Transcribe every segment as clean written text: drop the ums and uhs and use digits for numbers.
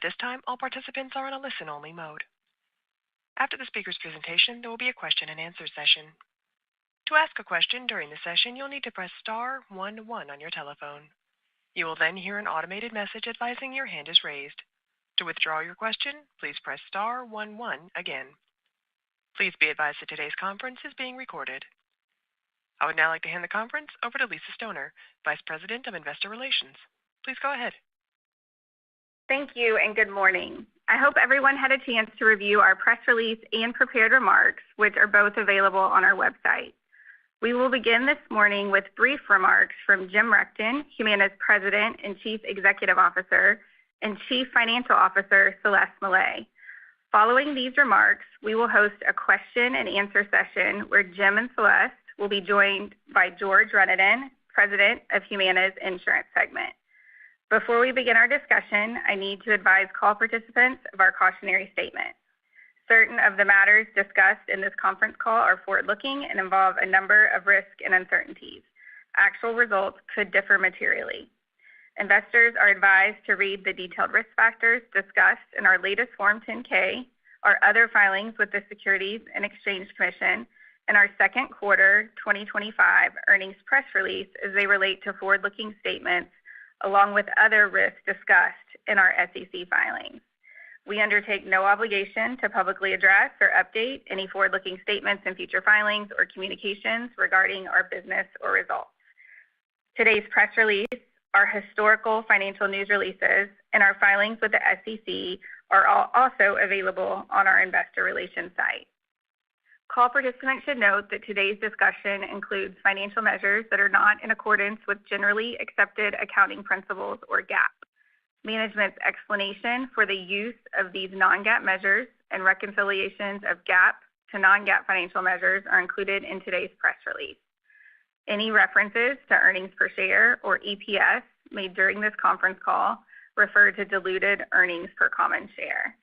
At this time, all participants are in a listen-only mode. After the speaker's presentation, there will be a question-and-answer session. To ask a question during the session, you'll need to press star 11 on your telephone. You will then hear an automated message advising your hand is raised. To withdraw your question, please press star 11 again. Please be advised that today's conference is being recorded. I would now like to hand the conference over to Lisa Stoner, Vice President of Investor Relations. Please go ahead. Thank you and good morning. I hope everyone had a chance to review our press release and prepared remarks, which are both available on our website. We will begin this morning with brief remarks from Jim Rechtin, Humana's President and Chief Executive Officer, and Chief Financial Officer, Celeste Millay. Following these remarks, we will host a question-and-answer session where Jim and Celeste will be joined by George Renaudin, President of Humana's Insurance Segment. Before we begin our discussion, I need to advise call participants of our cautionary statement. Certain of the matters discussed in this conference call are forward-looking and involve a number of risks and uncertainties. Actual results could differ materially. Investors are advised to read the detailed risk factors discussed in our latest Form 10-K, our other filings with the Securities and Exchange Commission, and our second quarter 2025 earnings press release as they relate to forward-looking statements, along with other risks discussed in our SEC filings. We undertake no obligation to publicly address or update any forward-looking statements in future filings or communications regarding our business or results. Today's press release, our historical financial news releases, and our filings with the SEC are all also available on our investor relations site. Call participants should note that today's discussion includes financial measures that are not in accordance with generally accepted accounting principles or GAAP. Management's explanation for the use of these non-GAAP measures and reconciliations of GAAP to non-GAAP financial measures are included in today's press release. Any references to earnings per share or EPS made during this conference call refer to diluted earnings per common share.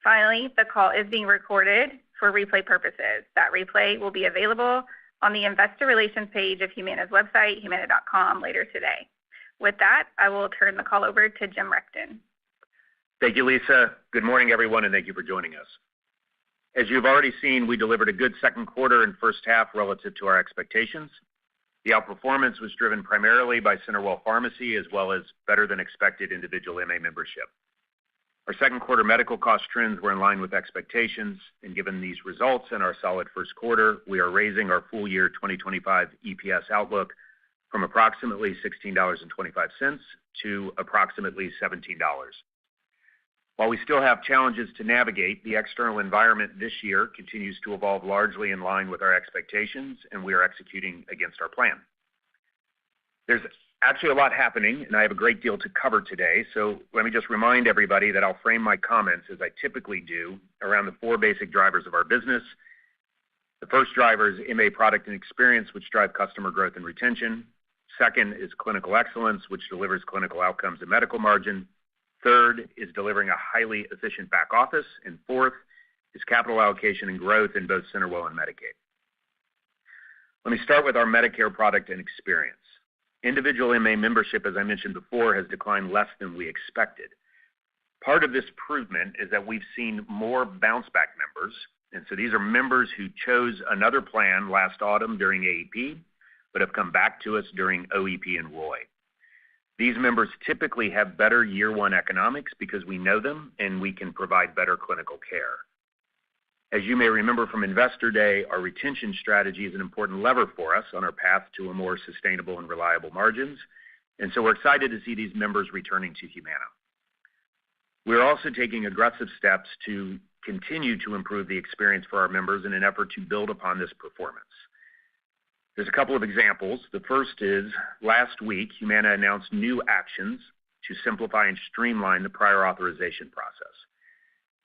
Finally, the call is being recorded for replay purposes. That replay will be available on the investor relations page of Humana's website, humana.com, later today. With that, I will turn the call over to Jim Rechtin. Thank you, Lisa. Good morning, everyone, and thank you for joining us. As you've already seen, we delivered a good second quarter and first half relative to our expectations. The outperformance was driven primarily by CenterWell Pharmacy as well as better than expected individual MA membership. Our second quarter medical cost trends were in line with expectations, and given these results and our solid first quarter, we are raising our full year 2025 EPS outlook from approximately $16.25 to approximately $17. While we still have challenges to navigate, the external environment this year continues to evolve largely in line with our expectations, and we are executing against our plan. There's actually a lot happening, and I have a great deal to cover today, so let me just remind everybody that I'll frame my comments as I typically do around the four basic drivers of our business. The first driver is MA product and experience, which drive customer growth and retention. Second is clinical excellence, which delivers clinical outcomes and medical margin. Third is delivering a highly efficient back office. And fourth is capital allocation and growth in both CenterWell and Medicaid. Let me start with our Medicare product and experience. Individual MA membership, as I mentioned before, has declined less than we expected. Part of this improvement is that we've seen more bounce-back members, and so these are members who chose another plan last autumn during AEP, but have come back to us during OEP and ROI. These members typically have better year-one economics because we know them and we can provide better clinical care. As you may remember from Investor Day, our retention strategy is an important lever for us on our path to a more sustainable and reliable margins, and so we're excited to see these members returning to Humana. We're also taking aggressive steps to continue to improve the experience for our members in an effort to build upon this performance. There's a couple of examples. The first is, last week, Humana announced new actions to simplify and streamline the prior authorization process.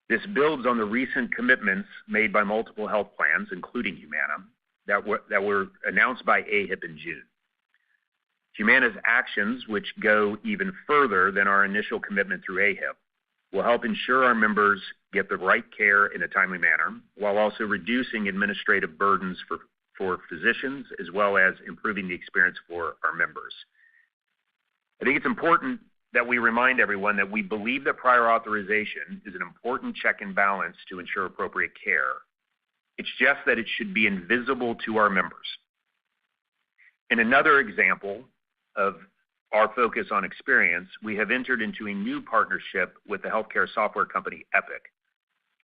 This builds on the recent commitments made by multiple health plans, including Humana, that were announced by AHIP in June. Humana's actions, which go even further than our initial commitment through AHIP, will help ensure our members get the right care in a timely manner, while also reducing administrative burdens for physicians, as well as improving the experience for our members. I think it's important that we remind everyone that we believe that prior authorization is an important check and balance to ensure appropriate care. It's just that it should be invisible to our members. In another example of our focus on experience, we have entered into a new partnership with the healthcare software company Epic.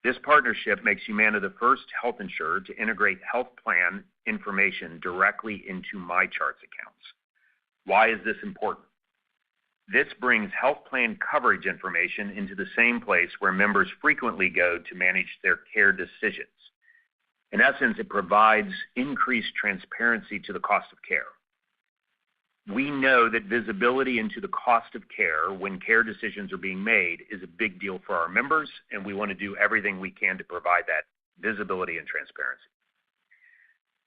This partnership makes Humana the first health insurer to integrate health plan information directly into MyCharts accounts. Why is this important? This brings health plan coverage information into the same place where members frequently go to manage their care decisions. In essence, it provides increased transparency to the cost of care. We know that visibility into the cost of care when care decisions are being made is a big deal for our members, and we want to do everything we can to provide that visibility and transparency.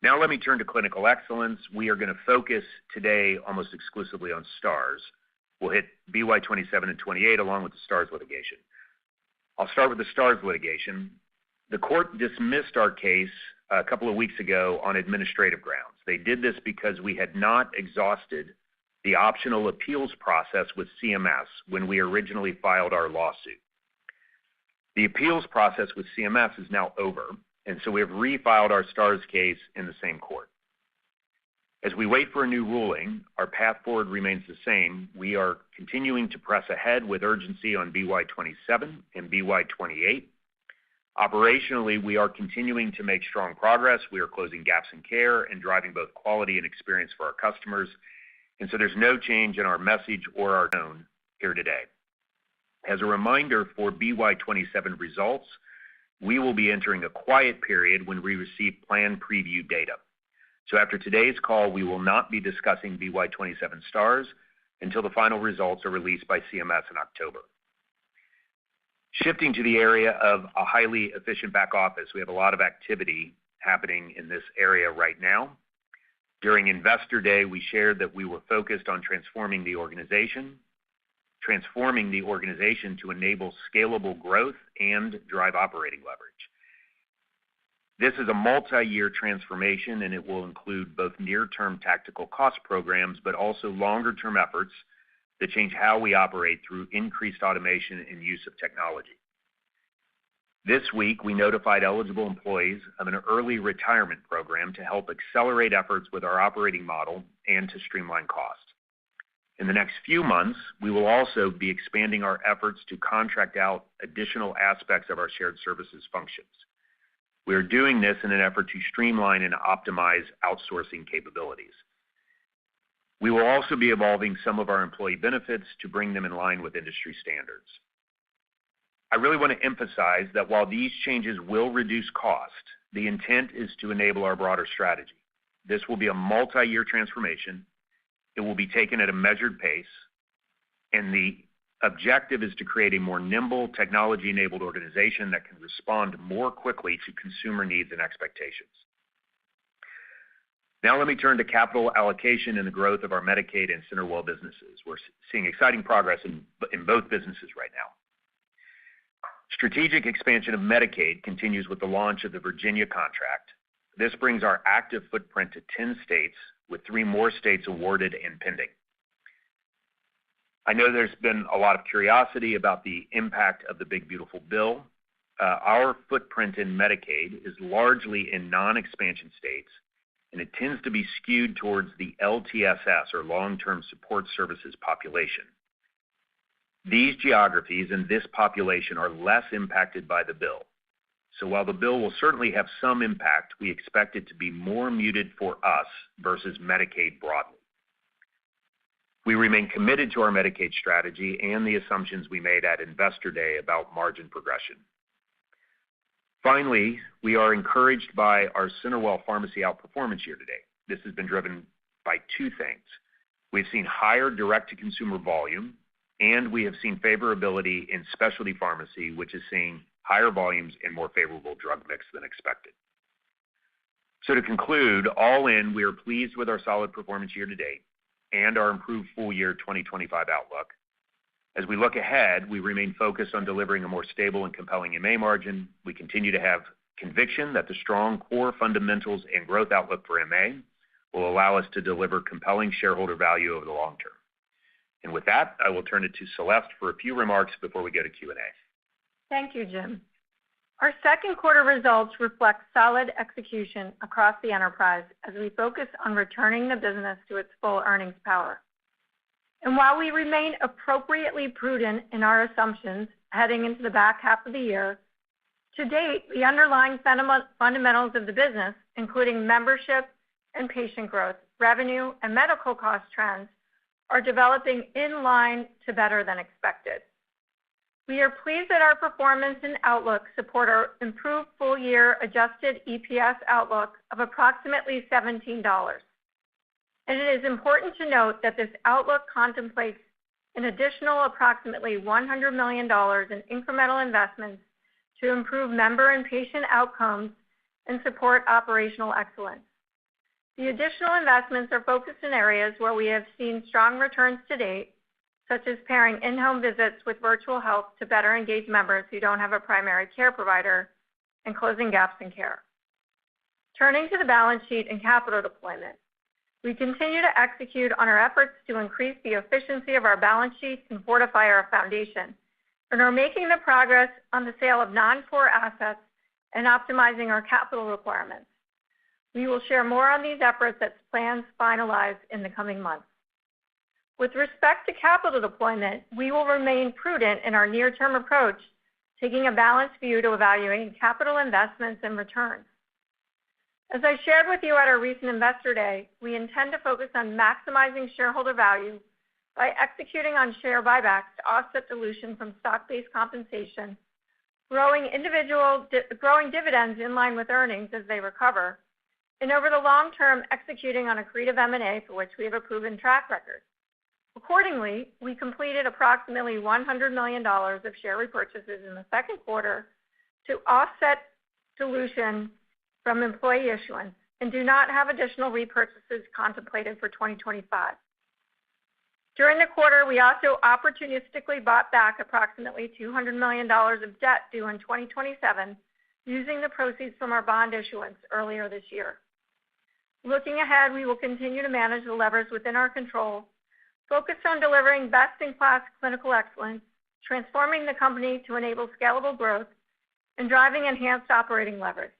Now let me turn to clinical excellence. We are going to focus today almost exclusively on STARS. We'll hit BY 27 and 28 along with the STARS litigation. I'll start with the STARS litigation. The court dismissed our case a couple of weeks ago on administrative grounds. They did this because we had not exhausted the optional appeals process with CMS when we originally filed our lawsuit. The appeals process with CMS is now over, and so we have refiled our STARS case in the same court. As we wait for a new ruling, our path forward remains the same. We are continuing to press ahead with urgency on BY 27 and BY 28. Operationally, we are continuing to make strong progress. We are closing gaps in care and driving both quality and experience for our customers. And so there's no change in our message or our tone here today. As a reminder for BY 27 results, we will be entering a quiet period when we receive plan preview data. So after today's call, we will not be discussing BY 27 STARS until the final results are released by CMS in October. Shifting to the area of a highly efficient back office, we have a lot of activity happening in this area right now. During Investor Day, we shared that we were focused on transforming the organization to enable scalable growth and drive operating leverage. This is a multi-year transformation, and it will include both near-term tactical cost programs, but also longer-term efforts that change how we operate through increased automation and use of technology. This week, we notified eligible employees of an early retirement program to help accelerate efforts with our operating model and to streamline costs. In the next few months, we will also be expanding our efforts to contract out additional aspects of our shared services functions. We are doing this in an effort to streamline and optimize outsourcing capabilities. We will also be evolving some of our employee benefits to bring them in line with industry standards. I really want to emphasize that while these changes will reduce cost, the intent is to enable our broader strategy. This will be a multi-year transformation. It will be taken at a measured pace, and the objective is to create a more nimble, technology-enabled organization that can respond more quickly to consumer needs and expectations. Now let me turn to capital allocation and the growth of our Medicaid and CenterWell businesses. We're seeing exciting progress in both businesses right now. Strategic expansion of Medicaid continues with the launch of the Virginia contract. This brings our active footprint to 10 states, with 3 more states awarded and pending. I know there's been a lot of curiosity about the impact of the Big Beautiful Bill. Our footprint in Medicaid is largely in non-expansion states, and it tends to be skewed towards the LTSS, or long-term support services population. These geographies and this population are less impacted by the bill. So while the bill will certainly have some impact, we expect it to be more muted for us versus Medicaid broadly. We remain committed to our Medicaid strategy and the assumptions we made at Investor Day about margin progression. Finally, we are encouraged by our CenterWell pharmacy outperformance year to date. This has been driven by 2 things. We've seen higher direct-to-consumer volume, and we have seen favorability in specialty pharmacy, which is seeing higher volumes and more favorable drug mix than expected. So to conclude, all in, we are pleased with our solid performance year to date and our improved full year 2025 outlook. As we look ahead, we remain focused on delivering a more stable and compelling MA margin. We continue to have conviction that the strong core fundamentals and growth outlook for MA will allow us to deliver compelling shareholder value over the long term. And with that, I will turn it to Celeste for a few remarks before we go to Q&A. Thank you, Jim. Our second quarter results reflect solid execution across the enterprise as we focus on returning the business to its full earnings power. And while we remain appropriately prudent in our assumptions heading into the back half of the year, to date, the underlying fundamentals of the business, including membership and patient growth, revenue, and medical cost trends, are developing in line to better than expected. We are pleased that our performance and outlook support our improved full-year adjusted EPS outlook of approximately $17. And it is important to note that this outlook contemplates an additional approximately $100 million in incremental investments to improve member and patient outcomes and support operational excellence. The additional investments are focused in areas where we have seen strong returns to date, such as pairing in-home visits with virtual health to better engage members who don't have a primary care provider and closing gaps in care. Turning to the balance sheet and capital deployment, we continue to execute on our efforts to increase the efficiency of our balance sheet and fortify our foundation, and are making the progress on the sale of non-core assets and optimizing our capital requirements. We will share more on these efforts as plans finalize in the coming months. With respect to capital deployment, we will remain prudent in our near-term approach, taking a balanced view to evaluating capital investments and returns. As I shared with you at our recent Investor Day, we intend to focus on maximizing shareholder value by executing on share buybacks to offset dilution from stock-based compensation, growing dividends in line with earnings as they recover, and over the long term, executing on accretive M&A for which we have a proven track record. Accordingly, we completed approximately $100 million of share repurchases in the second quarter to offset dilution from employee issuance and do not have additional repurchases contemplated for 2025. During the quarter, we also opportunistically bought back approximately $200 million of debt due in 2027 using the proceeds from our bond issuance earlier this year. Looking ahead, we will continue to manage the levers within our control, focus on delivering best-in-class clinical excellence, transforming the company to enable scalable growth, and driving enhanced operating leverage.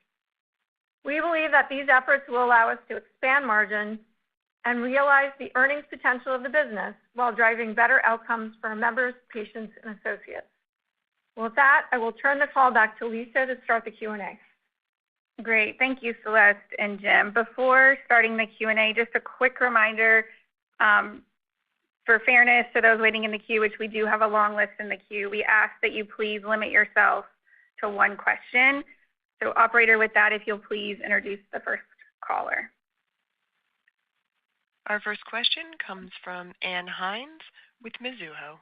We believe that these efforts will allow us to expand margins and realize the earnings potential of the business while driving better outcomes for our members, patients, and associates. With that, I will turn the call back to Lisa to start the Q&A. Great. Thank you, Celeste and Jim. Before starting the Q&A, just a quick reminder, for fairness to those waiting in the queue, which we do have a long list in the queue, we ask that you please limit yourself to one question. So operator, with that, if you'll please introduce the first caller. Our first question comes from Ann Hynes with Mizuho.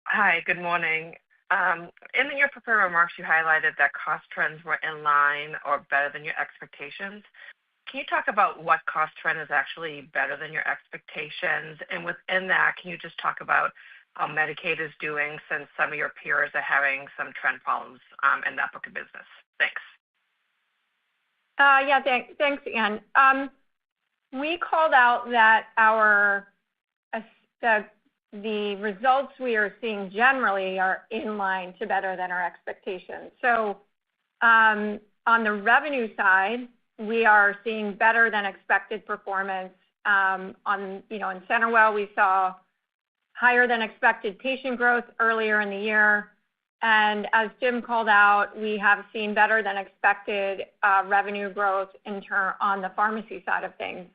Hi, good morning. In your prepared remarks, you highlighted that cost trends were in line or better than your expectations. Can you talk about what cost trend is actually better than your expectations? And within that, can you just talk about how Medicaid is doing since some of your peers are having some trend problems in that book of business? Thanks. Thanks, Ann. We called out that the results we are seeing generally are in line to better than our expectations. So on the revenue side, we are seeing better than expected performance. In CenterWell, we saw higher than expected patient growth earlier in the year. And as Jim called out, we have seen better than expected revenue growth on the pharmacy side of things.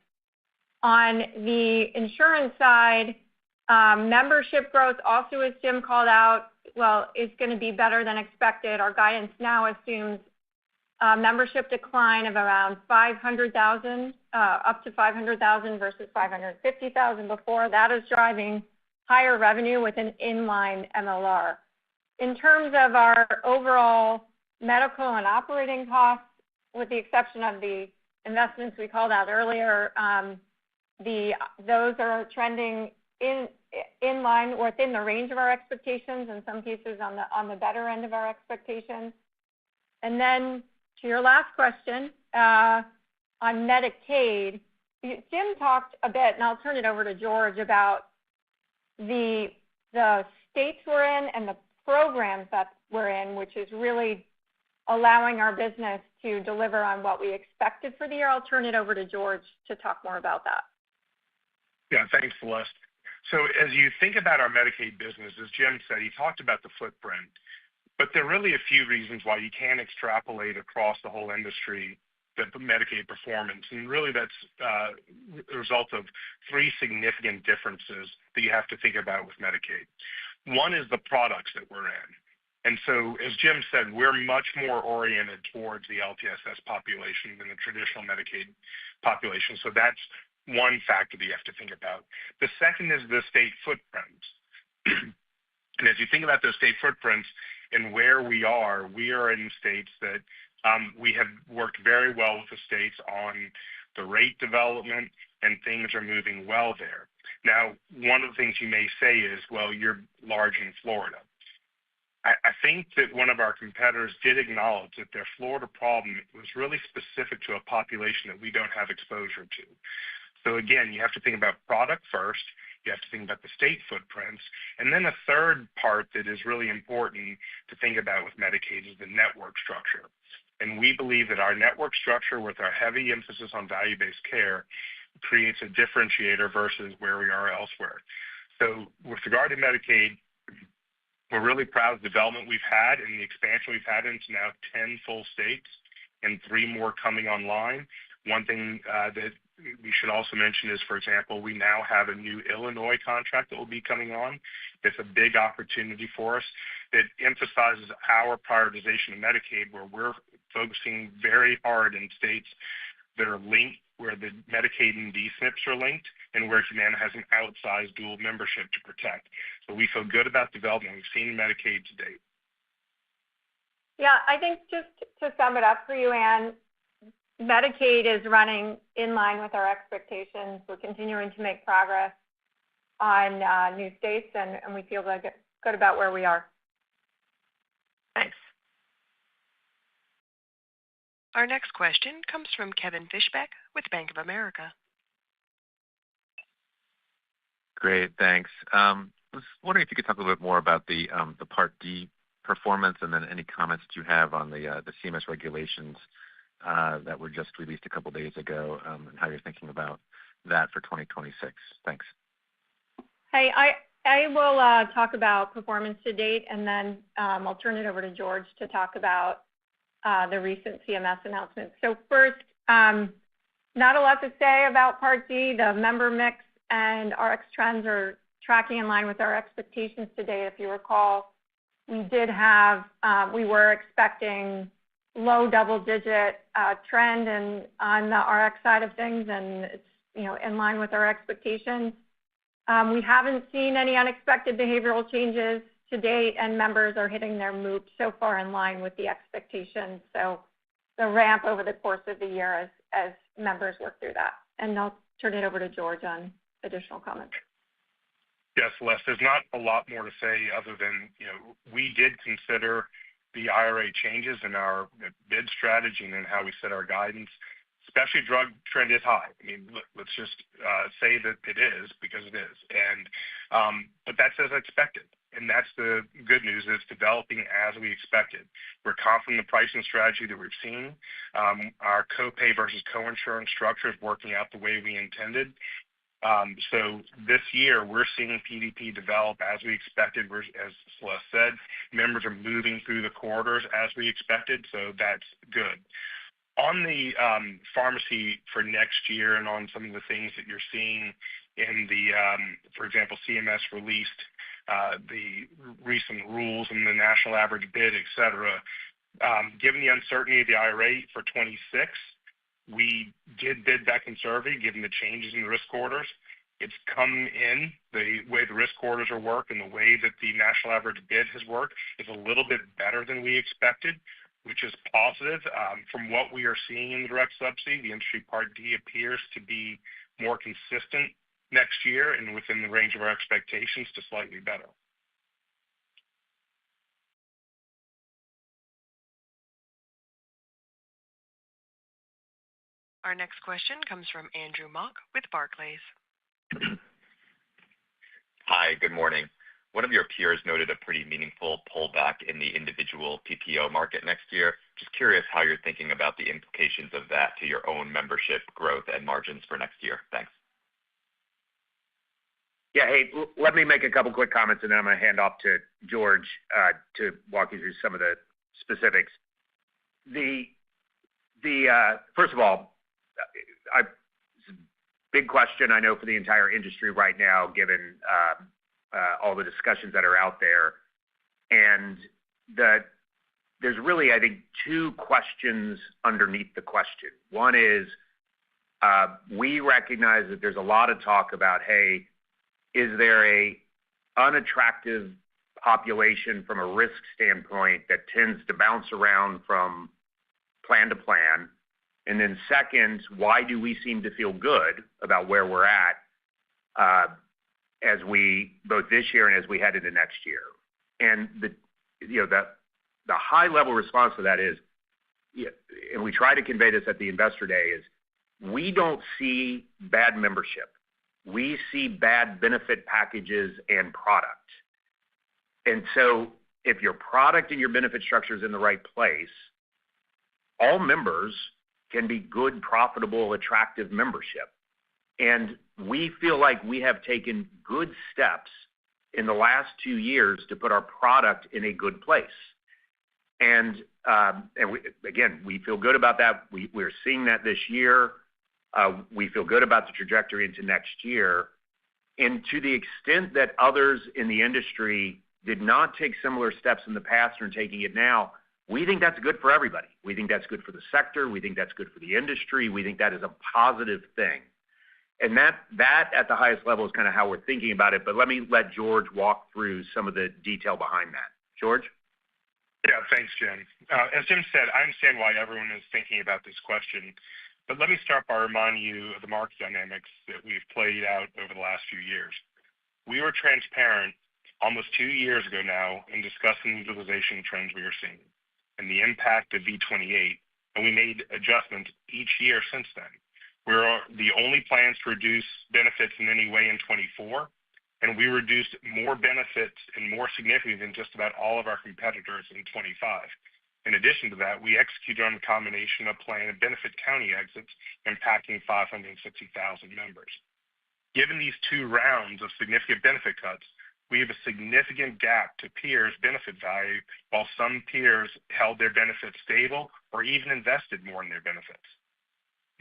On the insurance side, membership growth also, as Jim called out, is going to be better than expected. Our guidance now assumes membership decline of around 500,000, up to 500,000 versus 550,000 before. That is driving higher revenue with an inline MLR. In terms of our overall medical and operating costs, with the exception of the investments we called out earlier, those are trending in line or within the range of our expectations, in some cases on the better end of our expectations. And then to your last question, on Medicaid, Jim talked a bit, and I'll turn it over to George, about the states we're in and the programs that we're in, which is really allowing our business to deliver on what we expected for the year. I'll turn it over to George to talk more about that. Yeah, thanks, Celeste. So as you think about our Medicaid business, as Jim said, he talked about the footprint, but there are really a few reasons why you can't extrapolate across the whole industry the Medicaid performance. And really that's a result of three significant differences that you have to think about with Medicaid. One is the products that we're in. And so, as Jim said, we're much more oriented towards the LTSS population than the traditional Medicaid population. So that's one factor that you have to think about. The second is the state footprints. And as you think about those state footprints and where we are in states that we have worked very well with the states on the rate development, and things are moving well there. Now, one of the things you may say is, well, you're large in Florida. I think that one of our competitors did acknowledge that their Florida problem was really specific to a population that we don't have exposure to. So again, you have to think about product first, you have to think about the state footprints, and then a third part that is really important to think about with Medicaid is the network structure. And we believe that our network structure, with our heavy emphasis on value-based care, creates a differentiator versus where we are elsewhere. So with regard to Medicaid, we're really proud of the development we've had and the expansion we've had into now 10 full states and 3 more coming online. One thing that we should also mention is, for example, we now have a new Illinois contract that will be coming on. It's a big opportunity for us that emphasizes our prioritization of Medicaid, where we're focusing very hard in states that are linked, where the Medicaid and D-SNPs are linked, and where Humana has an outsized dual membership to protect. So we feel good about development we've seen in Medicaid to date. Yeah, I think just to sum it up for you, Ann, Medicaid is running in line with our expectations. We're continuing to make progress on new states, and we feel good about where we are. Thanks. Our next question comes from Kevin Fischbeck with Bank of America. Great, thanks. I was wondering if you could talk a little bit more about the Part D performance, and then any comments that you have on the CMS regulations that were just released a couple days ago, and how you're thinking about that for 2026. Thanks. Hey, I will talk about performance to date, and then I'll turn it over to George to talk about the recent CMS announcement. So first, not a lot to say about Part D. The member mix and RX trends are tracking in line with our expectations today. If you recall, we were expecting low double-digit trend on the RX side of things, and it's in line with our expectations. We haven't seen any unexpected behavioral changes to date, and members are hitting their MOOP so far in line with the expectations. So the ramp over the course of the year as members work through that. And I'll turn it over to George on additional comments. Yes, Les, there's not a lot more to say other than, we did consider the IRA changes in our bid strategy and in how we set our guidance. Specialty drug trend is high. I mean, let's just say that it is, because it is. But that's as expected. And that's the good news. It's developing as we expected. We're confident in the pricing strategy that we've seen. Our copay versus coinsurance structure is working out the way we intended. So this year, we're seeing PDP develop as we expected. As Celeste said, members are moving through the corridors as we expected, so that's good. On the pharmacy for next year, and on some of the things that you're seeing in the, for example, CMS released the recent rules and the national average bid, et cetera, given the uncertainty of the IRA for 26, we did bid that conservative, given the changes in the risk corridors. It's come in, the way the risk corridors are worked and the way that the national average bid has worked is a little bit better than we expected, which is positive. From what we are seeing in the direct subsidy, the industry Part D appears to be more consistent next year and within the range of our expectations to slightly better. Our next question comes from Andrew Mok with Barclays. Hi, good morning. One of your peers noted a pretty meaningful pullback in the individual PPO market next year. Just curious how you're thinking about the implications of that to your own membership growth and margins for next year. Thanks. Yeah, hey, let me make a couple quick comments, and then I'm going to hand off to George to walk you through some of the specifics. First of all, it's a big question, I know, for the entire industry right now, given all the discussions that are out there. And there's really, I think, two questions underneath the question. One is we recognize that there's a lot of talk about, hey, is there a unattractive population from a risk standpoint that tends to bounce around from plan to plan? And then second, why do we seem to feel good about where we're at as we both this year and as we head into next year? And the high level response to that is, and we try to convey this at the Investor Day, is we don't see bad membership. We see bad benefit packages and product. And so if your product and your benefit structure is in the right place, all members can be good, profitable, attractive membership. And we feel like we have taken good steps in the last 2 years to put our product in a good place. And we feel good about that. We're seeing that this year. We feel good about the trajectory into next year. And to the extent that others in the industry did not take similar steps in the past and are taking it now, we think that's good for everybody. We think that's good for the sector. We think that's good for the industry. We think that is a positive thing. And that at the highest level is kind of how we're thinking about it. But let George walk through some of the detail behind that. George? Yeah, thanks, Jim. As Jim said, I understand why everyone is thinking about this question. But let me start by reminding you of the market dynamics that we've played out over the last few years. We were transparent almost 2 years ago now in discussing the utilization trends we were seeing and the impact of V28, and we made adjustments each year since then. We're the only plans to reduce benefits in any way in 24, and we reduced more benefits and more significantly than just about all of our competitors in 25. In addition to that, we executed on a combination of plan and benefit county exits impacting 560,000 members. Given these 2 rounds of significant benefit cuts, we have a significant gap to peers' benefit value, while some peers held their benefits stable or even invested more in their benefits.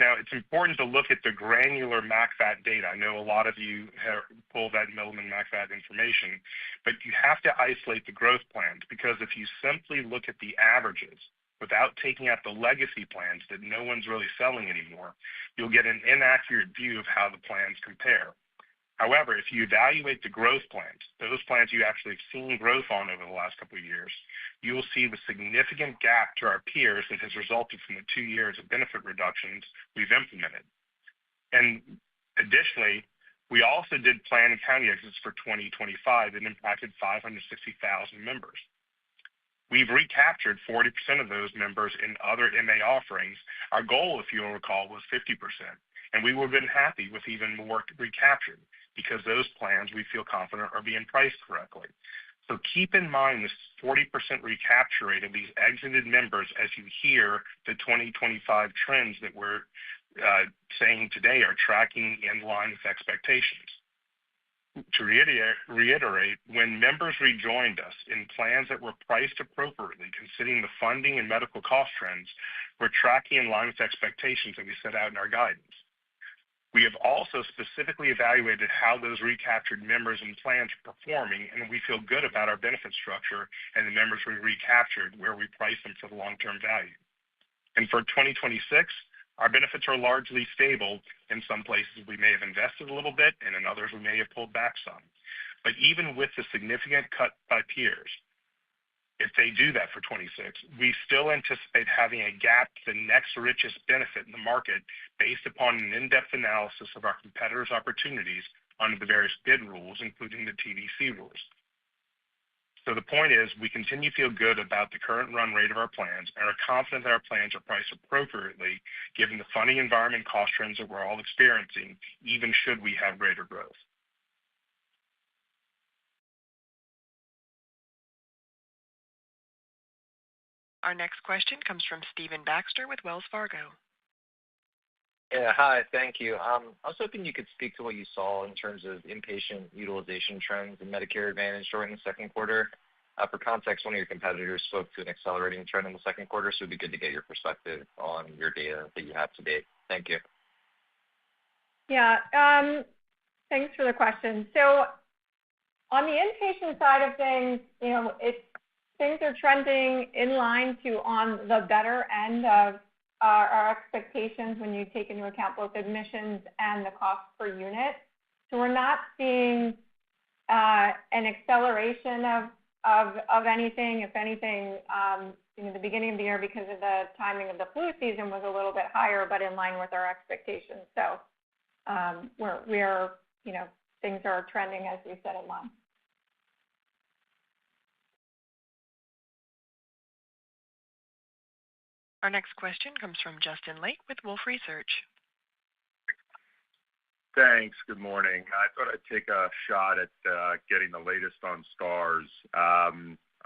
Now, it's important to look at the granular MACFAT data. I know a lot of you have pulled that Milliman MACFAT information, but you have to isolate the growth plans, because if you simply look at the averages without taking out the legacy plans that no one's really selling anymore, you'll get an inaccurate view of how the plans compare. However, if you evaluate the growth plans, those plans you actually have seen growth on over the last couple of years, you will see the significant gap to our peers that has resulted from the 2 years of benefit reductions we've implemented. And additionally, we also did plan and county exits for 2025 that impacted 560,000 members. We've recaptured 40% of those members in other MA offerings. Our goal, if you'll recall, was 50%. And we would have been happy with even more recaptured, because those plans, we feel confident, are being priced correctly. So keep in mind this 40% recapture rate of these exited members as you hear the 2025 trends that we're saying today are tracking in line with expectations. To reiterate, when members rejoined us in plans that were priced appropriately, considering the funding and medical cost trends, we're tracking in line with expectations that we set out in our guidance. We have also specifically evaluated how those recaptured members and plans are performing, and we feel good about our benefit structure and the members we recaptured, where we price them for the long-term value. And for 2026, our benefits are largely stable. In some places, we may have invested a little bit, and in others, we may have pulled back some. But even with the significant cut by peers, if they do that for 26, we still anticipate having a gap to the next richest benefit in the market based upon an in-depth analysis of our competitors' opportunities under the various bid rules, including the TDC rules. So the point is, we continue to feel good about the current run rate of our plans and are confident that our plans are priced appropriately given the funding environment cost trends that we're all experiencing, even should we have greater growth. Our next question comes from Stephen Baxter with Wells Fargo. Yeah, hi, thank you. I was hoping you could speak to what you saw in terms of inpatient utilization trends in Medicare Advantage during the second quarter. For context, one of your competitors spoke to an accelerating trend in the second quarter, so it'd be good to get your perspective on your data that you have to date. Thank you. Yeah, thanks for the question. So on the inpatient side of things, things are trending in line to on the better end of our expectations when you take into account both admissions and the cost per unit. So we're not seeing an acceleration of anything. If anything, the beginning of the year, because of the timing of the flu season, was a little bit higher, but in line with our expectations. So things are trending as we said in line. Our next question comes from Justin Lake with Wolfe Research. Thanks. Good morning. I thought I'd take a shot at getting the latest on stars. I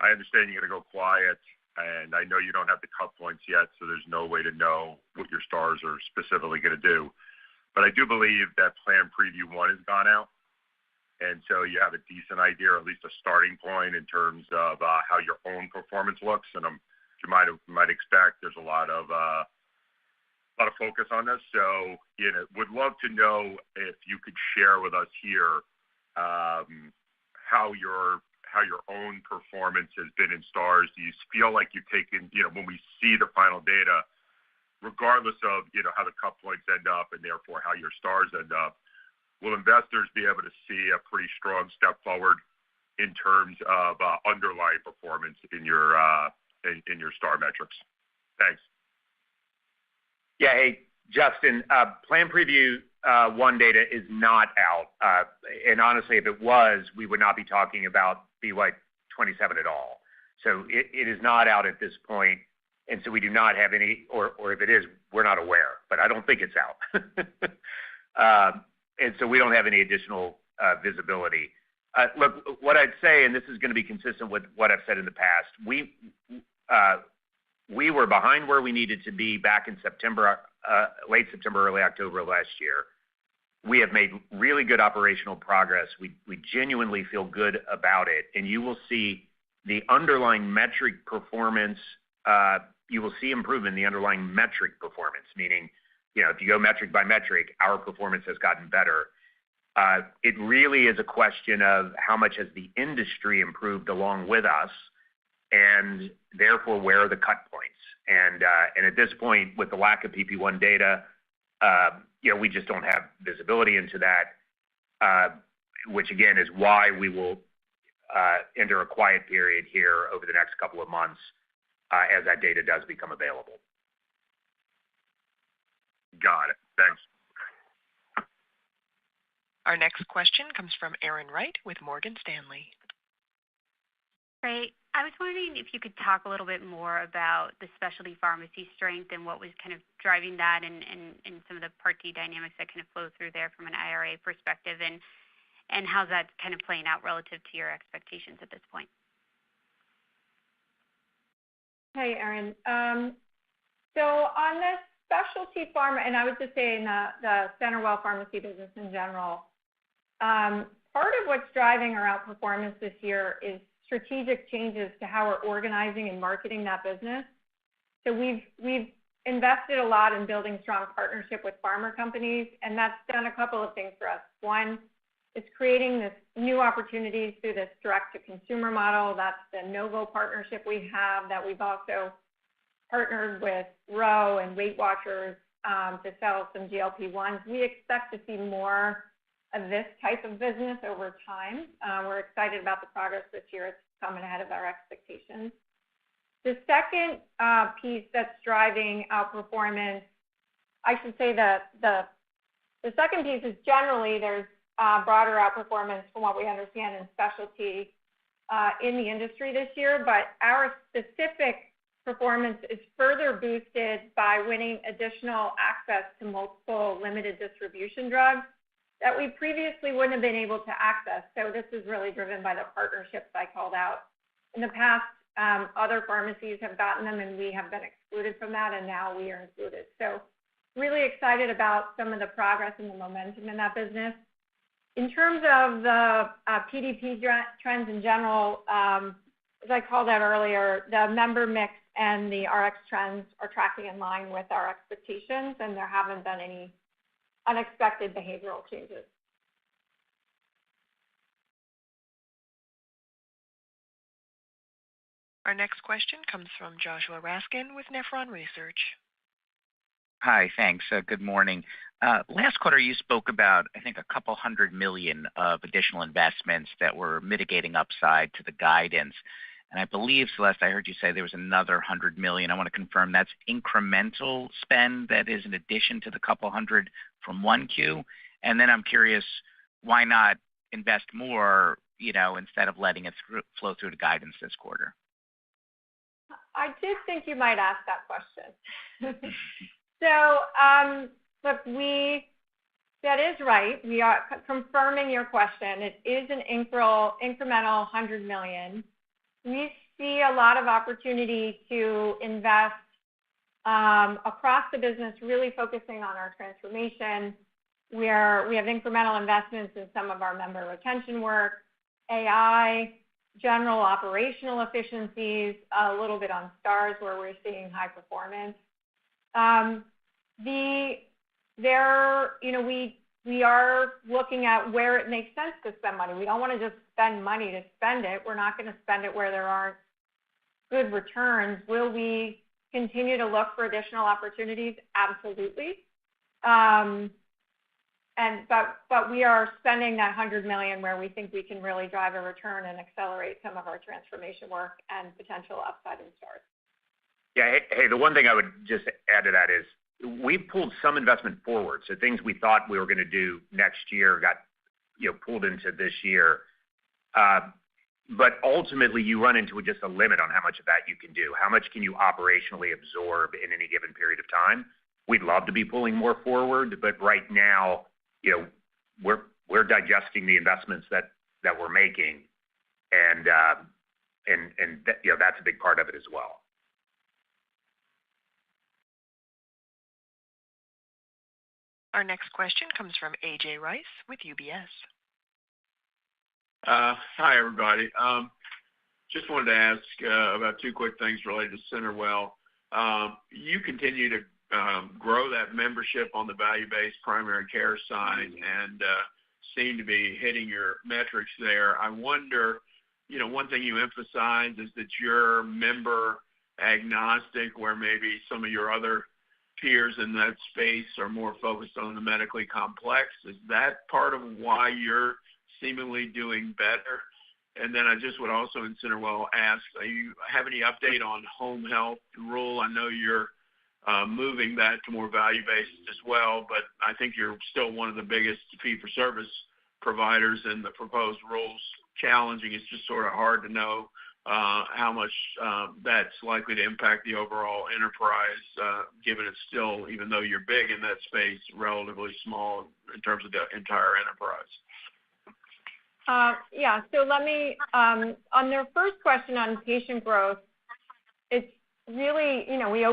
understand you're going to go quiet, and I know you don't have the cut points yet, so there's no way to know what your stars are specifically going to do. But I do believe that Plan Preview 1 has gone out, and so you have a decent idea, or at least a starting point in terms of how your own performance looks. And you might expect there's a lot of focus on this. So, would love to know if you could share with us here how your own performance has been in stars. Do you feel like you've taken, when we see the final data, regardless of how the cut points end up and therefore how your stars end up, will investors be able to see a pretty strong step forward in terms of underlying performance in your star metrics? Thanks. Yeah, hey, Justin, Plan Preview 1 data is not out. And honestly, if it was, we would not be talking about BY27 at all. So it is not out at this point. And so we do not have any, or if it is, we're not aware. But I don't think it's out. And so we don't have any additional visibility. Look, what I'd say, and this is going to be consistent with what I've said in the past, we were behind where we needed to be back in September, late September, early October of last year. We have made really good operational progress. We genuinely feel good about it. And you will see the underlying metric performance, you will see improvement in the underlying metric performance, meaning, if you go metric by metric, our performance has gotten better. It really is a question of how much has the industry improved along with us, and therefore where are the cut points. And at this point, with the lack of PP1 data, we just don't have visibility into that, which again is why we will enter a quiet period here over the next couple of months as that data does become available. Got it. Thanks. Our next question comes from Erin Wright with Morgan Stanley. Great. I was wondering if you could talk a little bit more about the specialty pharmacy strength and what was kind of driving that and some of the Part D dynamics that kind of flow through there from an IRA perspective and how's that kind of playing out relative to your expectations at this point. Hey, Erin. So on the specialty pharma, and I would just say in the CenterWell pharmacy business in general, part of what's driving our outperformance this year is strategic changes to how we're organizing and marketing that business. So we've invested a lot in building strong partnership with pharma companies, and that's done a couple of things for us. One, it's creating this new opportunities through this direct-to-consumer model. That's the Novo partnership we have, that we've also partnered with Roe and Weight Watchers to sell some GLP-1s. We expect to see more of this type of business over time. We're excited about the progress this year. It's coming ahead of our expectations. The second piece that's driving outperformance, I should say that the second piece is generally there's broader outperformance from what we understand in specialty in the industry this year, but our specific performance is further boosted by winning additional access to multiple limited distribution drugs that we previously wouldn't have been able to access. So this is really driven by the partnerships I called out. In the past, other pharmacies have gotten them and we have been excluded from that, and now we are included. So really excited about some of the progress and the momentum in that business. In terms of the PDP trends in general, as I called out earlier, the member mix and the RX trends are tracking in line with our expectations, and there haven't been any unexpected behavioral changes. Our next question comes from Joshua Raskin with Nephron Research. Hi, thanks. Good morning. Last quarter, you spoke about, I think, $200 million of additional investments that were mitigating upside to the guidance. And I believe, Celeste, I heard you say there was another $100 million. I want to confirm that's incremental spend that is in addition to the $200 from 1Q. And then I'm curious, why not invest more, instead of letting it flow through the guidance this quarter? I did think you might ask that question. So, look, that is right. We are confirming your question. It is an incremental $100 million. We see a lot of opportunity to invest across the business, really focusing on our transformation. We have incremental investments in some of our member retention work, AI, general operational efficiencies, a little bit on stars where we're seeing high performance. We are looking at where it makes sense to spend money. We don't want to just spend money to spend it. We're not going to spend it where there aren't good returns. Will we continue to look for additional opportunities? Absolutely. But we are spending that $100 million where we think we can really drive a return and accelerate some of our transformation work and potential upside in stars. Yeah, hey, the one thing I would just add to that is we pulled some investment forward. So things we thought we were going to do next year got pulled into this year. But ultimately, you run into just a limit on how much of that you can do. How much can you operationally absorb in any given period of time? We'd love to be pulling more forward, but right now, we're digesting the investments that we're making, and that's a big part of it as well. Our next question comes from A.J. Rice with UBS. Hi, everybody. Just wanted to ask about two quick things related to CenterWell. You continue to grow that membership on the value-based primary care side and seem to be hitting your metrics there. I wonder, one thing you emphasize is that you're member agnostic, where maybe some of your other peers in that space are more focused on the medically complex. Is that part of why you're seemingly doing better? And then I just would also in CenterWell ask, do you have any update on home health rule? I know you're moving that to more value-based as well, but I think you're still one of the biggest fee-for-service providers, and the proposed rules challenging. It's just sort of hard to know how much that's likely to impact the overall enterprise, given it's still, even though you're big in that space, relatively small in terms of the entire enterprise. So let me, on their first question on patient growth, it's really, we've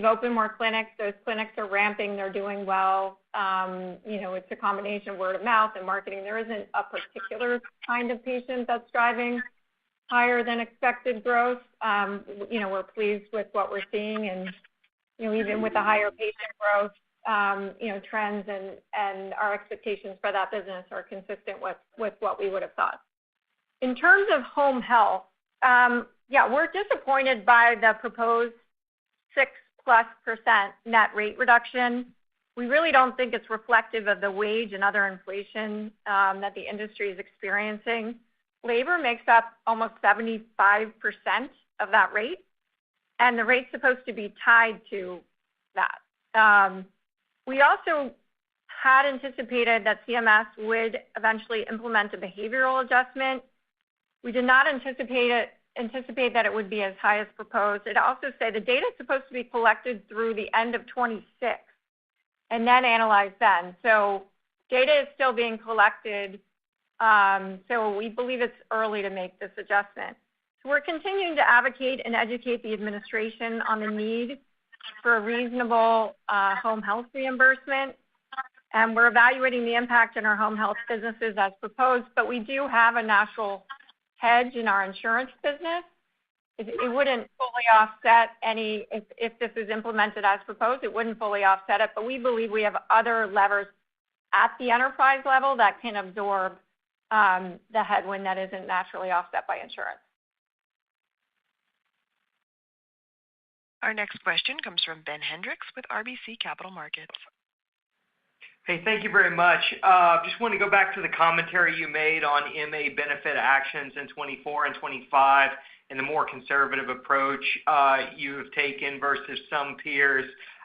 opened more clinics. Those clinics are ramping. They're doing well. It's a combination of word of mouth and marketing. There isn't a particular kind of patient that's driving higher than expected growth. We're pleased with what we're seeing, and even with the higher patient growth, trends and our expectations for that business are consistent with what we would have thought. In terms of home health, we're disappointed by the proposed 6+% net rate reduction. We really don't think it's reflective of the wage and other inflation that the industry is experiencing. Labor makes up almost 75% of that rate, and the rate's supposed to be tied to that. We also had anticipated that CMS would eventually implement a behavioral adjustment. We did not anticipate that it would be as high as proposed. It also said the data is supposed to be collected through the end of 26 and then analyzed then. So data is still being collected. So we believe it's early to make this adjustment. So we're continuing to advocate and educate the administration on the need for a reasonable home health reimbursement. And we're evaluating the impact on our home health businesses as proposed, but we do have a natural hedge in our insurance business. It wouldn't fully offset any, if this is implemented as proposed, it wouldn't fully offset it, but we believe we have other levers at the enterprise level that can absorb the headwind that isn't naturally offset by insurance. Our next question comes from Ben Hendricks with RBC Capital Markets. Hey, thank you very much. Just want to go back to the commentary you made on MA benefit actions in 24 and 25 and the more conservative approach you have taken versus some peers.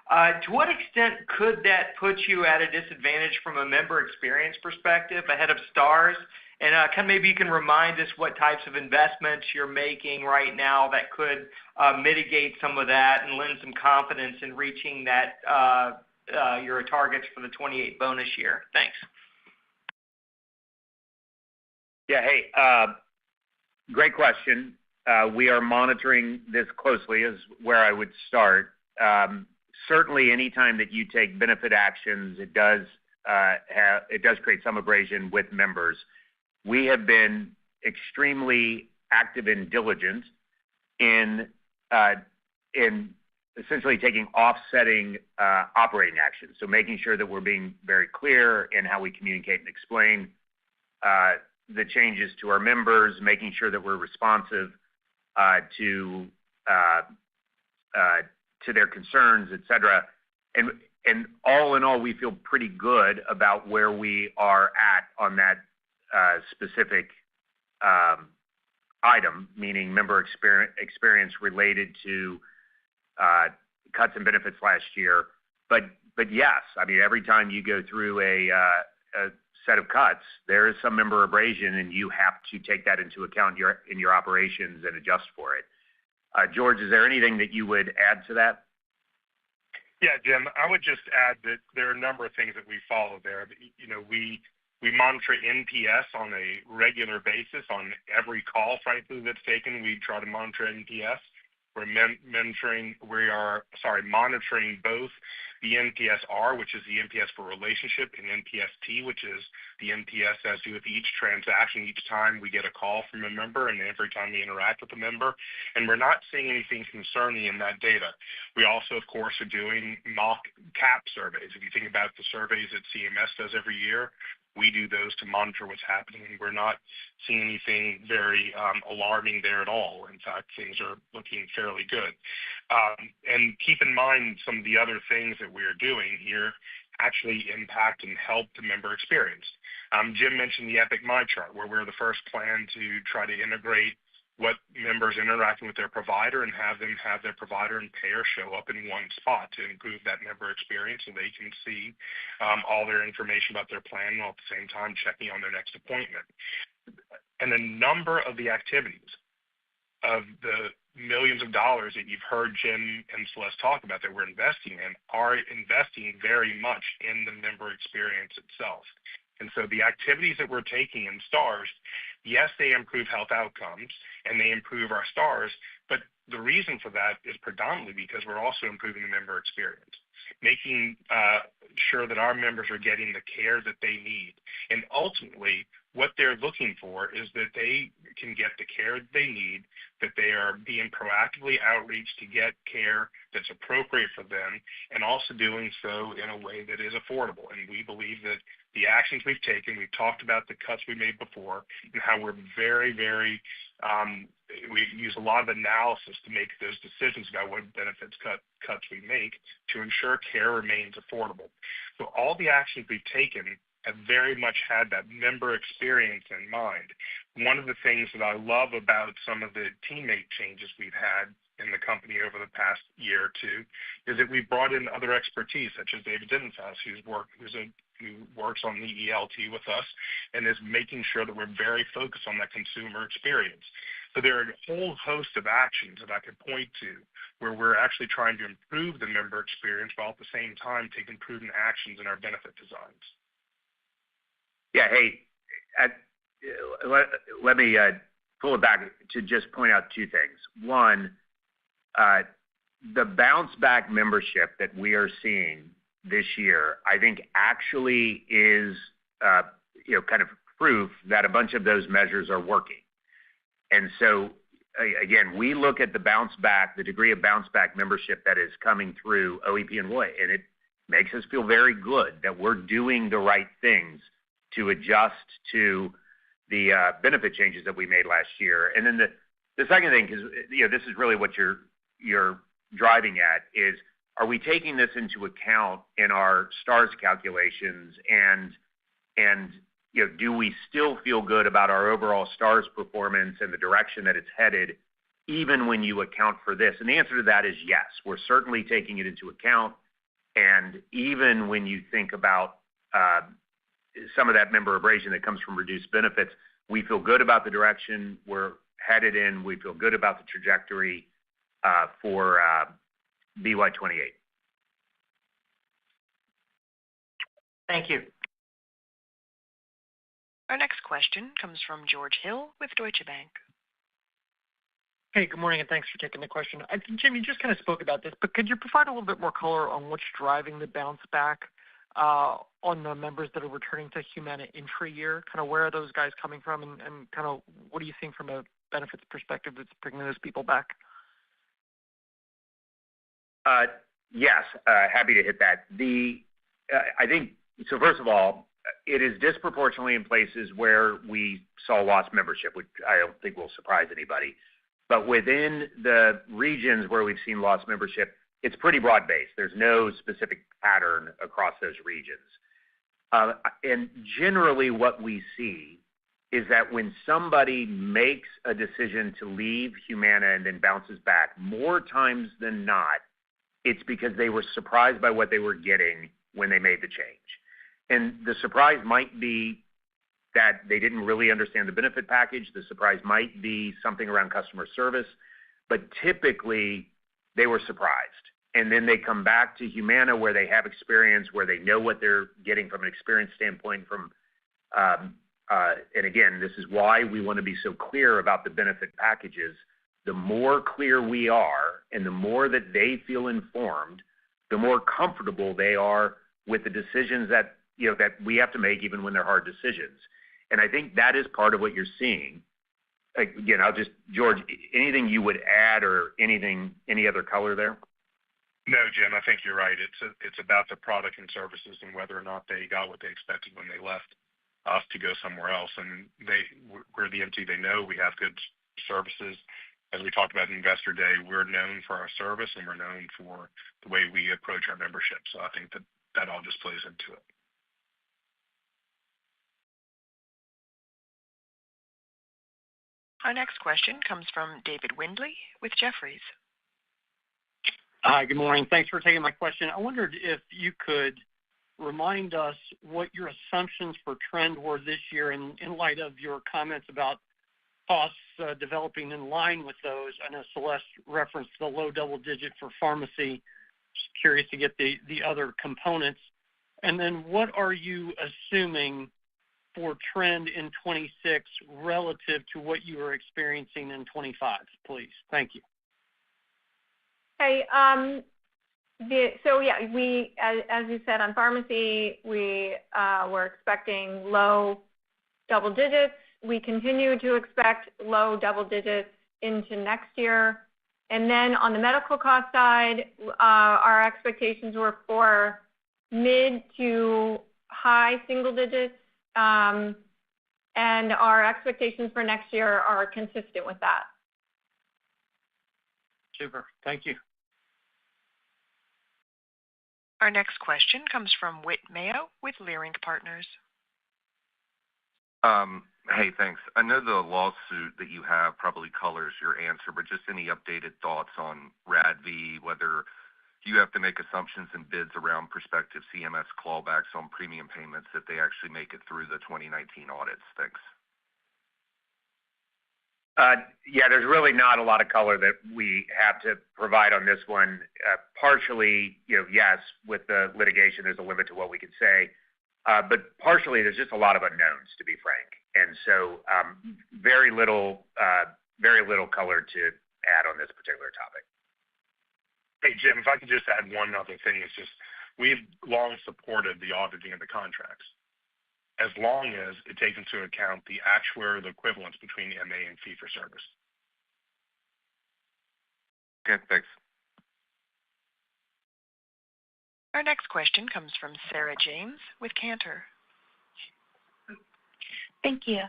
To what extent could that put you at a disadvantage from a member experience perspective ahead of Stars? And kind of maybe you can remind us what types of investments you're making right now that could mitigate some of that and lend some confidence in reaching that your targets for the 28 bonus year. Thanks. Yeah, hey, great question. We are monitoring this closely is where I would start. Certainly, anytime that you take benefit actions, it does create some abrasion with members. We have been extremely active and diligent in essentially taking offsetting operating actions. So making sure that we're being very clear in how we communicate and explain the changes to our members, making sure that we're responsive to their concerns, et cetera. And all in all, we feel pretty good about where we are at on that specific item, meaning member experience related to cuts and benefits last year. But yes, I mean, every time you go through a set of cuts, there is some member abrasion, and you have to take that into account in your operations and adjust for it. George, is there anything that you would add to that? Yeah, Jim, I would just add that there are a number of things that we follow there. You know, we monitor NPS on a regular basis on every call, frankly, that's taken. We try to monitor NPS. We're monitoring both the NPS-R, which is the NPS for relationship, and NPS-T, which is the NPS as to with each transaction, each time we get a call from a member and every time we interact with a member. And we're not seeing anything concerning in that data. We also, of course, are doing mock CAP surveys. If you think about the surveys that CMS does every year, we do those to monitor what's happening. We're not seeing anything very alarming there at all. In fact, things are looking fairly good. And keep in mind some of the other things that we're doing here actually impact and help the member experience. Jim mentioned the Epic MyChart, where we're the first plan to try to integrate what members interacting with their provider and have them have their provider and payer show up in one spot to improve that member experience so they can see all their information about their plan while at the same time checking on their next appointment. And a number of the activities of the millions of dollars that you've heard Jim and Celeste talk about that we're investing in are investing very much in the member experience itself. And so the activities that we're taking in Stars, yes, they improve health outcomes and they improve our Stars, but the reason for that is predominantly because we're also improving the member experience, making sure that our members are getting the care that they need. And ultimately, what they're looking for is that they can get the care they need, that they are being proactively outreached to get care that's appropriate for them, and also doing so in a way that is affordable. And we believe that the actions we've taken, we've talked about the cuts we made before, and how we're very, very, we use a lot of analysis to make those decisions about what benefits cuts we make to ensure care remains affordable. So all the actions we've taken have very much had that member experience in mind. One of the things that I love about some of the teammate changes we've had in the company over the past year or two is that we brought in other expertise, such as David Didenfass, who works on the ELT with us and is making sure that we're very focused on that consumer experience. So there are a whole host of actions that I could point to where we're actually trying to improve the member experience while at the same time taking prudent actions in our benefit designs. Yeah, hey, let me pull it back to just point out two things. One, the bounce back membership that we are seeing this year, I think actually is kind of proof that a bunch of those measures are working. And so again, we look at the bounce back, the degree of bounce back membership that is coming through OEP and WOY, and it makes us feel very good that we're doing the right things to adjust to the benefit changes that we made last year. And then the second thing, because this is really what you're driving at, is are we taking this into account in our stars calculations, and do we still feel good about our overall stars performance and the direction that it's headed, even when you account for this? And the answer to that is yes. We're certainly taking it into account, and even when you think about some of that member abrasion that comes from reduced benefits, we feel good about the direction we're headed in. We feel good about the trajectory for BY28. Thank you. Our next question comes from George Hill with Deutsche Bank. Hey, good morning, and thanks for taking the question. I think, Jim, you just kind of spoke about this, but could you provide a little bit more color on what's driving the bounce back on the members that are returning to Humana intra-year? Kind of where are those guys coming from, and kind of what do you think from a benefits perspective that's bringing those people back? Yes, happy to hit that. I think, so first of all, it is disproportionately in places where we saw lost membership, which I don't think will surprise anybody. But within the regions where we've seen lost membership, it's pretty broad-based. There's no specific pattern across those regions. And generally what we see is that when somebody makes a decision to leave Humana and then bounces back, more times than not, it's because they were surprised by what they were getting when they made the change. And the surprise might be that they didn't really understand the benefit package. The surprise might be something around customer service, but typically they were surprised. And then they come back to Humana where they have experience, where they know what they're getting from an experience standpoint and again, this is why we want to be so clear about the benefit packages. The more clear we are and the more that they feel informed, the more comfortable they are with the decisions that we have to make, even when they're hard decisions. And I think that is part of what you're seeing. Again, George, anything you would add or any other color there? No, Jim, I think you're right. It's about the product and services and whether or not they got what they expected when they left us to go somewhere else. And we're the MT they know. We have good services. As we talked about in Investor Day, we're known for our service and we're known for the way we approach our membership. So I think that all just plays into it. Our next question comes from David Windley with Jefferies. Hi, good morning. Thanks for taking my question. I wondered if you could remind us what your assumptions for trend were this year in light of your comments about costs developing in line with those. I know Celeste referenced the low double digit for pharmacy. Just curious to get the other components. And then what are you assuming for trend in 26 relative to what you were experiencing in 25, please? Thank you. Hey, we, as you said, on pharmacy, we were expecting low double digits. We continue to expect low double digits into next year. And then on the medical cost side, our expectations were for mid to high single digits. And our expectations for next year are consistent with that. Super. Thank you. Our next question comes from Whit Mayo with Leerink Partners. Hey, thanks. I know the lawsuit that you have probably colors your answer, but just any updated thoughts on RADV, whether you have to make assumptions and bids around prospective CMS clawbacks on premium payments if they actually make it through the 2019 audits? Thanks. Yeah, there's really not a lot of color that we have to provide on this one. Partially, yes, with the litigation, there's a limit to what we can say. But partially, there's just a lot of unknowns, to be frank. And so very little color to add on this particular topic. Hey, Jim, if I could just add one other thing, it's just we've long supported the auditing of the contracts as long as it takes into account the actuarial equivalence between MA and fee-for-service. Okay, thanks. Our next question comes from Sarah James with Cantor. Thank you.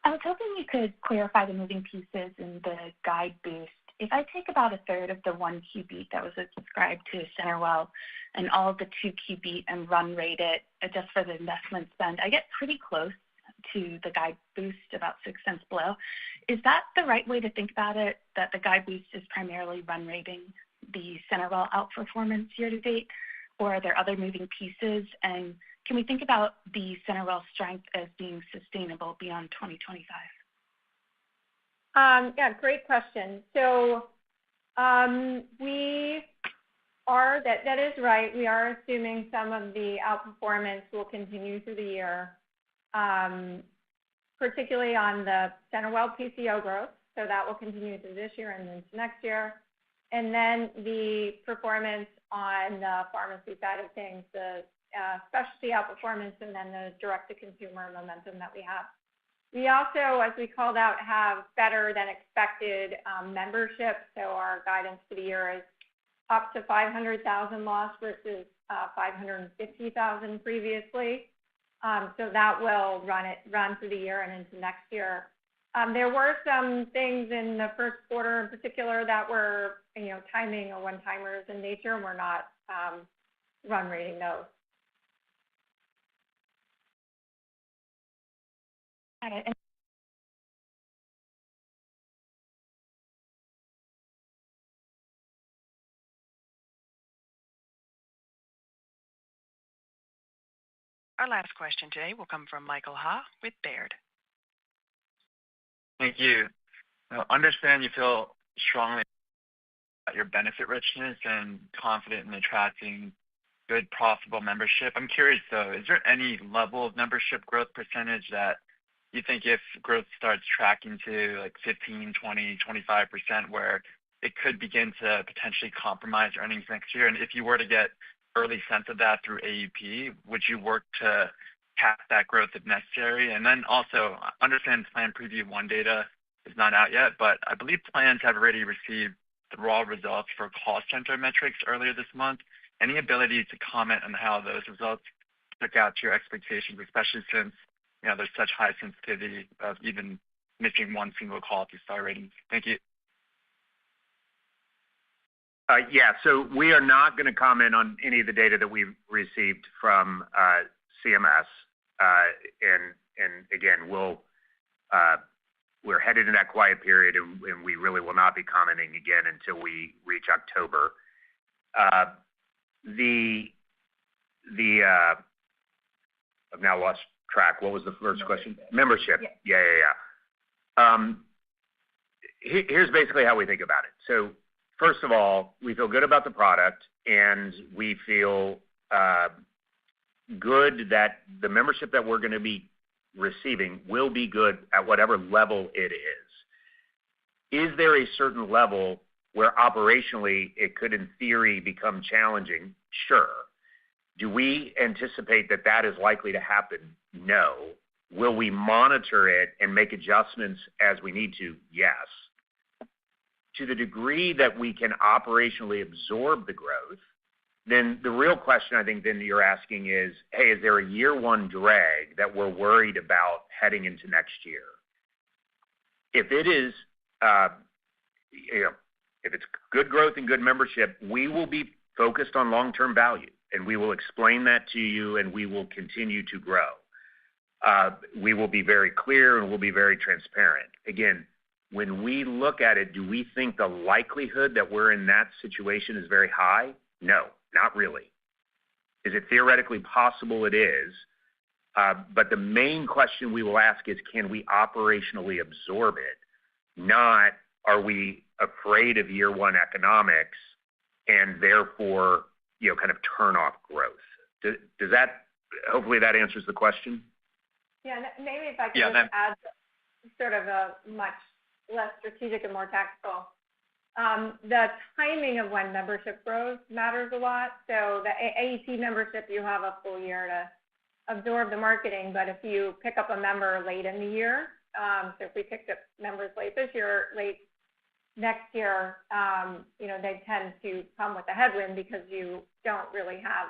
I was hoping you could clarify the moving pieces in the guide boost. If I take about a third of the 1Q beat that was ascribed to CenterWell and all of the 2Q beat and run rate it, adjust for the investment spend, I get pretty close to the guide boost, about 6 cents below. Is that the right way to think about it, that the guide boost is primarily run rating the CenterWell outperformance year to date, or are there other moving pieces? And can we think about the CenterWell strength as being sustainable beyond 2025? Yeah, great question. So we are, that is right. We are assuming some of the outperformance will continue through the year, particularly on the CenterWell PCO growth. So that will continue through this year and into next year. And then the performance on the pharmacy side of things, the specialty outperformance, and then the direct-to-consumer momentum that we have. We also, as we called out, have better than expected membership. So our guidance for the year is up to 500,000 lost versus 550,000 previously. So that will run through the year and into next year. There were some things in the first quarter in particular that were, timing or one-timers in nature, and we're not run rating those. Got it. Our last question today will come from Michael Ha with Baird. Thank you. I understand you feel strongly about your benefit richness and confident in attracting good, profitable membership. I'm curious, though, is there any level of membership growth percentage that you think if growth starts tracking to like 15, 20, 25%, where it could begin to potentially compromise earnings next year? And if you were to get early sense of that through AEP, would you work to cap that growth if necessary? And then also, understand Plan Preview 1 data is not out yet, but I believe plans have already received the raw results for cost center metrics earlier this month. Any ability to comment on how those results took out to your expectations, especially since there's such high sensitivity of even missing one single call to star ratings? Thank you. Yeah, so we are not going to comment on any of the data that we've received from CMS. And again, we're headed in that quiet period, and we really will not be commenting again until we reach October. I've now lost track. What was the first question? Membership. Yeah. Here's basically how we think about it. So first of all, we feel good about the product, and we feel good that the membership that we're going to be receiving will be good at whatever level it is. Is there a certain level where operationally it could, in theory, become challenging? Sure. Do we anticipate that that is likely to happen? No. Will we monitor it and make adjustments as we need to? Yes. To the degree that we can operationally absorb the growth, then the real question I think then you're asking is, hey, is there a year one drag that we're worried about heading into next year? If it is, if it's good growth and good membership, we will be focused on long-term value, and we will explain that to you, and we will continue to grow. We will be very clear, and we'll be very transparent. Again, when we look at it, do we think the likelihood that we're in that situation is very high? No, not really. Is it theoretically possible? It is. But the main question we will ask is, can we operationally absorb it? Not, are we afraid of year one economics and therefore, kind of turn off growth? Does that, hopefully that answers the question? Yeah, maybe if I could just add sort of a much less strategic and more tactical. The timing of when membership grows matters a lot. So the AEP membership, you have a full year to absorb the marketing, but if you pick up a member late in the year, so if we picked up members late this year, late next year, they tend to come with a headwind because you don't really have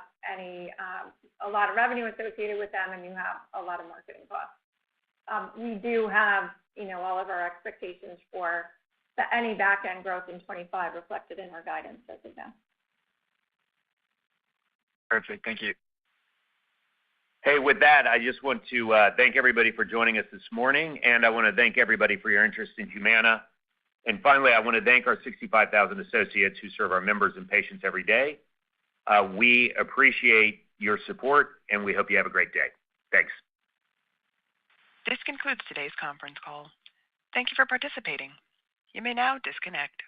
a lot of revenue associated with them, and you have a lot of marketing costs. We do have, all of our expectations for any back-end growth in 25 reflected in our guidance as of now. Perfect. Thank you. Hey, with that, I just want to thank everybody for joining us this morning, and I want to thank everybody for your interest in Humana. And finally, I want to thank our 65,000 associates who serve our members and patients every day. We appreciate your support, and we hope you have a great day. Thanks. This concludes today's conference call. Thank you for participating. You may now disconnect.